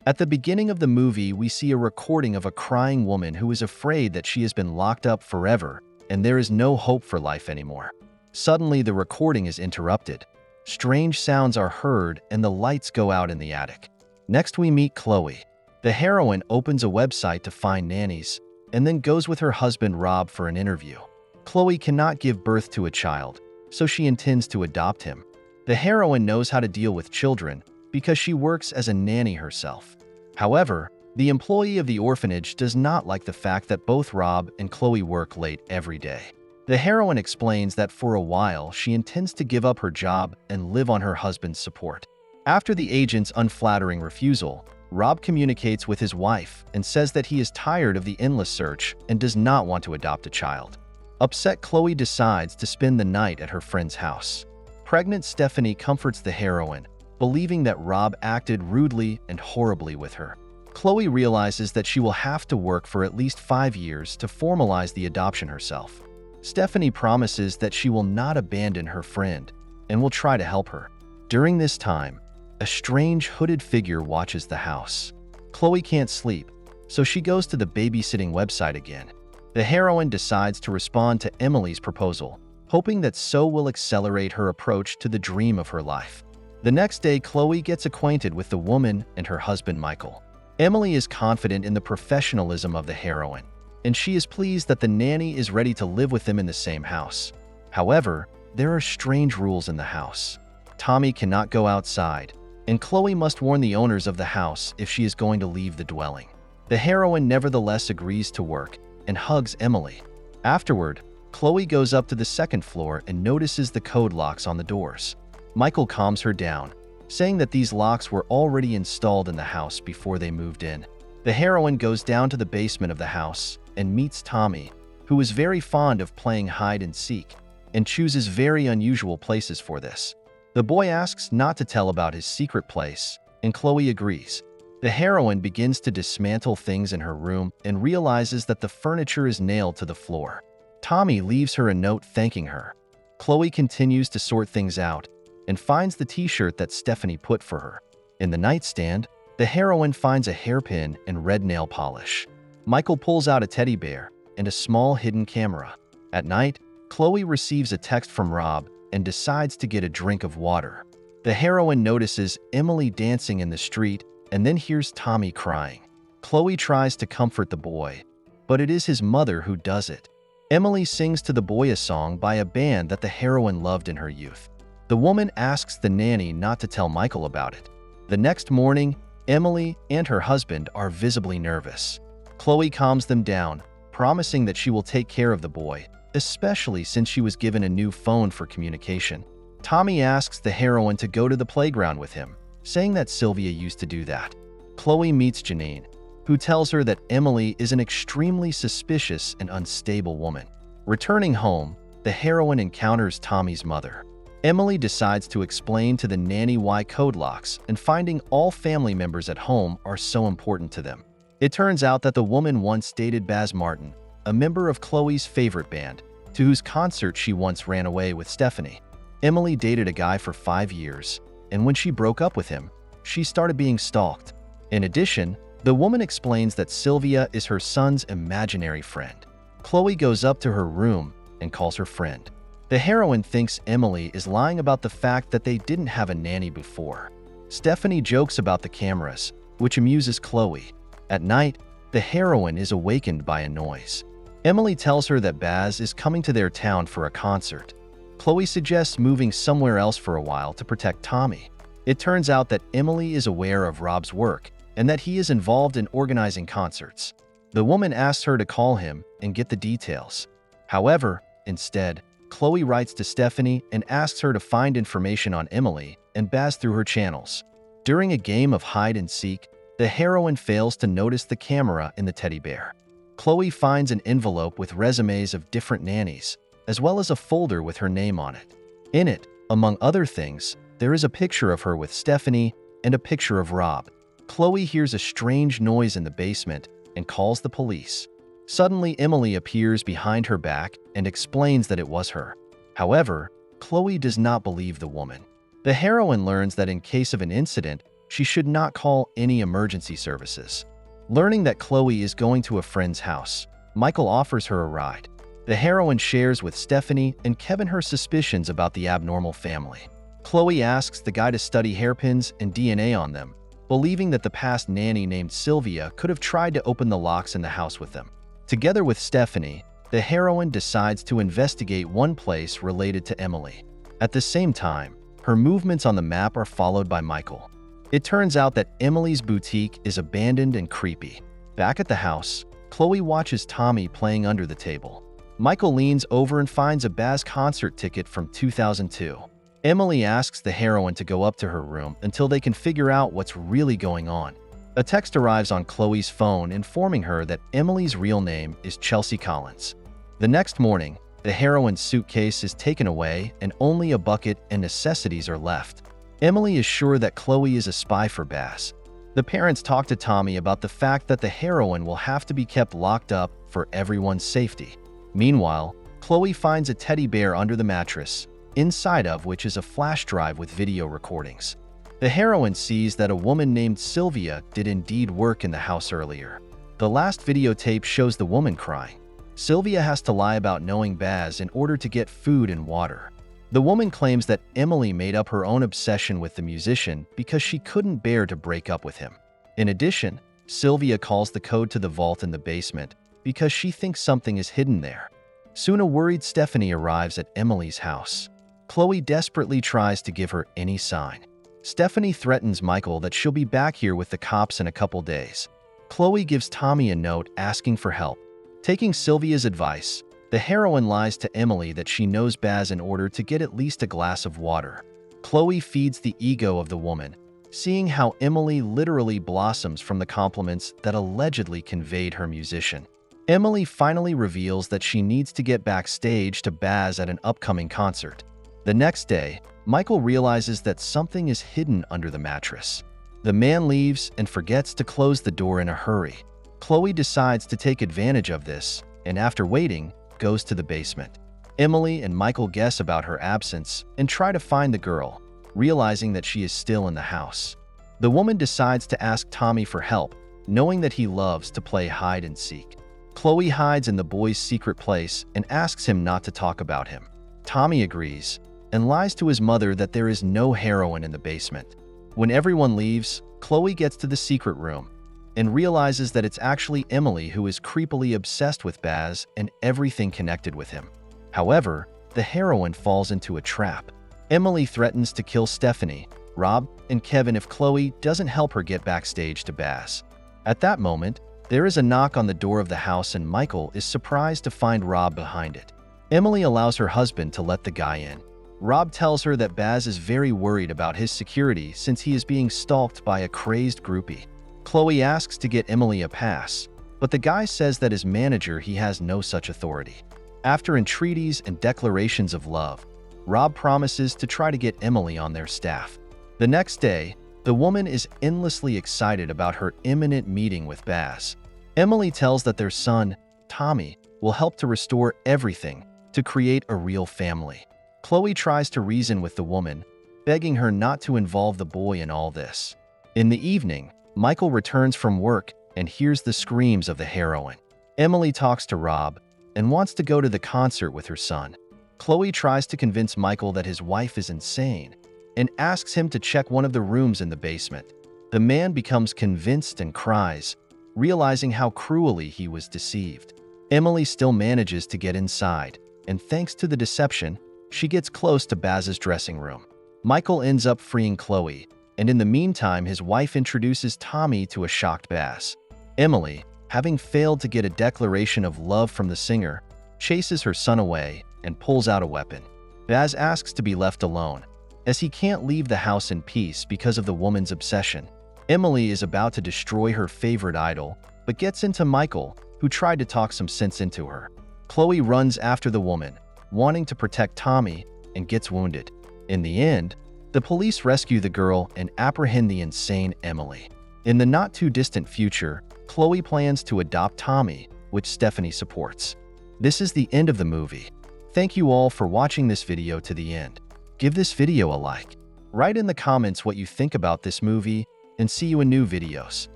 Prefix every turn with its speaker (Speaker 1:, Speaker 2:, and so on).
Speaker 1: At the beginning of the movie, we see a recording of a crying woman who is afraid that she has been locked up forever and there is no hope for life anymore. Suddenly, the recording is interrupted. Strange sounds are heard and the lights go out in the attic. Next, we meet Chloe. The heroine opens a website to find nannies and then goes with her husband Rob for an interview. Chloe cannot give birth to a child, so she intends to adopt him. The heroine knows how to deal with children because she works as a nanny herself. However, the employee of the orphanage does not like the fact that both Rob and Chloe work late every day. The heroine explains that for a while she intends to give up her job and live on her husband's support. After the agent's unflattering refusal, Rob communicates with his wife and says that he is tired of the endless search and does not want to adopt a child. Upset, Chloe decides to spend the night at her friend's house. Pregnant Stephanie comforts the heroine, believing that Rob acted rudely and horribly with her. Chloe realizes that she will have to work for at least 5 years to formalize the adoption herself. Stephanie promises that she will not abandon her friend and will try to help her. During this time, a strange hooded figure watches the house. Chloe can't sleep, so she goes to the babysitting website again. The heroine decides to respond to Emily's proposal, hoping that so will accelerate her approach to the dream of her life. The next day, Chloe gets acquainted with the woman and her husband Michael. Emily is confident in the professionalism of the heroine, and she is pleased that the nanny is ready to live with them in the same house. However, there are strange rules in the house. Tommy cannot go outside, and Chloe must warn the owners of the house if she is going to leave the dwelling. The heroine nevertheless agrees to work and hugs Emily. Afterward, Chloe goes up to the second floor and notices the code locks on the doors. Michael calms her down, saying that these locks were already installed in the house before they moved in. The heroine goes down to the basement of the house and meets Tommy, who is very fond of playing hide and seek and chooses very unusual places for this. The boy asks not to tell about his secret place, and Chloe agrees. The heroine begins to dismantle things in her room and realizes that the furniture is nailed to the floor. Tommy leaves her a note thanking her. Chloe continues to sort things out and finds the t-shirt that Stephanie put for her. In the nightstand, the heroine finds a hairpin and red nail polish. Michael pulls out a teddy bear and a small hidden camera. At night, Chloe receives a text from Rob and decides to get a drink of water. The heroine notices Emily dancing in the street and then hears Tommy crying. Chloe tries to comfort the boy, but it is his mother who does it. Emily sings to the boy a song by a band that the heroine loved in her youth. The woman asks the nanny not to tell Michael about it. The next morning, Emily and her husband are visibly nervous. Chloe calms them down, promising that she will take care of the boy, especially since she was given a new phone for communication. Tommy asks the heroine to go to the playground with him, saying that Sylvia used to do that. Chloe meets Janine, who tells her that Emily is an extremely suspicious and unstable woman. Returning home, the heroine encounters Tommy's mother. Emily decides to explain to the nanny why code locks and finding all family members at home are so important to them. It turns out that the woman once dated Baz Martin, a member of Chloe's favorite band, to whose concert she once ran away with Stephanie. Emily dated a guy for 5 years, and when she broke up with him, she started being stalked. In addition, the woman explains that Sylvia is her son's imaginary friend. Chloe goes up to her room and calls her friend. The heroine thinks Emily is lying about the fact that they didn't have a nanny before. Stephanie jokes about the cameras, which amuses Chloe. At night, the heroine is awakened by a noise. Emily tells her that Baz is coming to their town for a concert. Chloe suggests moving somewhere else for a while to protect Tommy. It turns out that Emily is aware of Rob's work and that he is involved in organizing concerts. The woman asks her to call him and get the details. However, instead, Chloe writes to Stephanie and asks her to find information on Emily and Baz through her channels. During a game of hide and seek, the heroine fails to notice the camera in the teddy bear. Chloe finds an envelope with resumes of different nannies, as well as a folder with her name on it. In it, among other things, there is a picture of her with Stephanie and a picture of Rob. Chloe hears a strange noise in the basement and calls the police. Suddenly, Emily appears behind her back and explains that it was her. However, Chloe does not believe the woman. The heroine learns that in case of an incident, she should not call any emergency services. Learning that Chloe is going to a friend's house, Michael offers her a ride. The heroine shares with Stephanie and Kevin her suspicions about the abnormal family. Chloe asks the guy to study hairpins and DNA on them, believing that the past nanny named Sylvia could have tried to open the locks in the house with them. Together with Stephanie, the heroine decides to investigate one place related to Emily. At the same time, her movements on the map are followed by Michael. It turns out that Emily's boutique is abandoned and creepy. Back at the house, Chloe watches Tommy playing under the table. Michael leans over and finds a Baz concert ticket from 2002. Emily asks the heroine to go up to her room until they can figure out what's really going on. A text arrives on Chloe's phone informing her that Emily's real name is Chelsea Collins. The next morning, the heroine's suitcase is taken away and only a bucket and necessities are left. Emily is sure that Chloe is a spy for Baz. The parents talk to Tommy about the fact that the heroine will have to be kept locked up for everyone's safety. Meanwhile, Chloe finds a teddy bear under the mattress, inside of which is a flash drive with video recordings. The heroine sees that a woman named Sylvia did indeed work in the house earlier. The last videotape shows the woman crying. Sylvia has to lie about knowing Baz in order to get food and water. The woman claims that Emily made up her own obsession with the musician because she couldn't bear to break up with him. In addition, Sylvia calls the code to the vault in the basement because she thinks something is hidden there. Soon a worried Stephanie arrives at Emily's house. Chloe desperately tries to give her any sign. Stephanie threatens Michael that she'll be back here with the cops in a couple days. Chloe gives Tommy a note asking for help. Taking Sylvia's advice, the heroine lies to Emily that she knows Baz in order to get at least a glass of water. Chloe feeds the ego of the woman, seeing how Emily literally blossoms from the compliments that allegedly conveyed her musician. Emily finally reveals that she needs to get backstage to Baz at an upcoming concert. The next day, Michael realizes that something is hidden under the mattress. The man leaves and forgets to close the door in a hurry. Chloe decides to take advantage of this, and after waiting, goes to the basement. Emily and Michael guess about her absence and try to find the girl, realizing that she is still in the house. The woman decides to ask Tommy for help, knowing that he loves to play hide and seek. Chloe hides in the boy's secret place and asks him not to talk about him. Tommy agrees and lies to his mother that there is no heroin in the basement. When everyone leaves, Chloe gets to the secret room and realizes that it's actually Emily who is creepily obsessed with Baz and everything connected with him. However, the heroine falls into a trap. Emily threatens to kill Stephanie, Rob, and Kevin if Chloe doesn't help her get backstage to Baz. At that moment, there is a knock on the door of the house and Michael is surprised to find Rob behind it. Emily allows her husband to let the guy in. Rob tells her that Baz is very worried about his security since he is being stalked by a crazed groupie. Chloe asks to get Emily a pass, but the guy says that as manager he has no such authority. After entreaties and declarations of love, Rob promises to try to get Emily on their staff. The next day, the woman is endlessly excited about her imminent meeting with Baz. Emily tells that their son, Tommy, will help to restore everything to create a real family. Chloe tries to reason with the woman, begging her not to involve the boy in all this. In the evening, Michael returns from work and hears the screams of the heroine. Emily talks to Rob and wants to go to the concert with her son. Chloe tries to convince Michael that his wife is insane and asks him to check one of the rooms in the basement. The man becomes convinced and cries, realizing how cruelly he was deceived. Emily still manages to get inside, and thanks to the deception, she gets close to Baz's dressing room. Michael ends up freeing Chloe, and in the meantime his wife introduces Tommy to a shocked Baz. Emily, having failed to get a declaration of love from the singer, chases her son away and pulls out a weapon. Baz asks to be left alone, as he can't leave the house in peace because of the woman's obsession. Emily is about to destroy her favorite idol, but gets into Michael, who tried to talk some sense into her. Chloe runs after the woman, wanting to protect Tommy, and gets wounded. In the end, the police rescue the girl and apprehend the insane Emily. In the not-too-distant future, Chloe plans to adopt Tommy, which Stephanie supports. This is the end of the movie. Thank you all for watching this video to the end. Give this video a like. Write in the comments what you think about this movie and see you in new videos.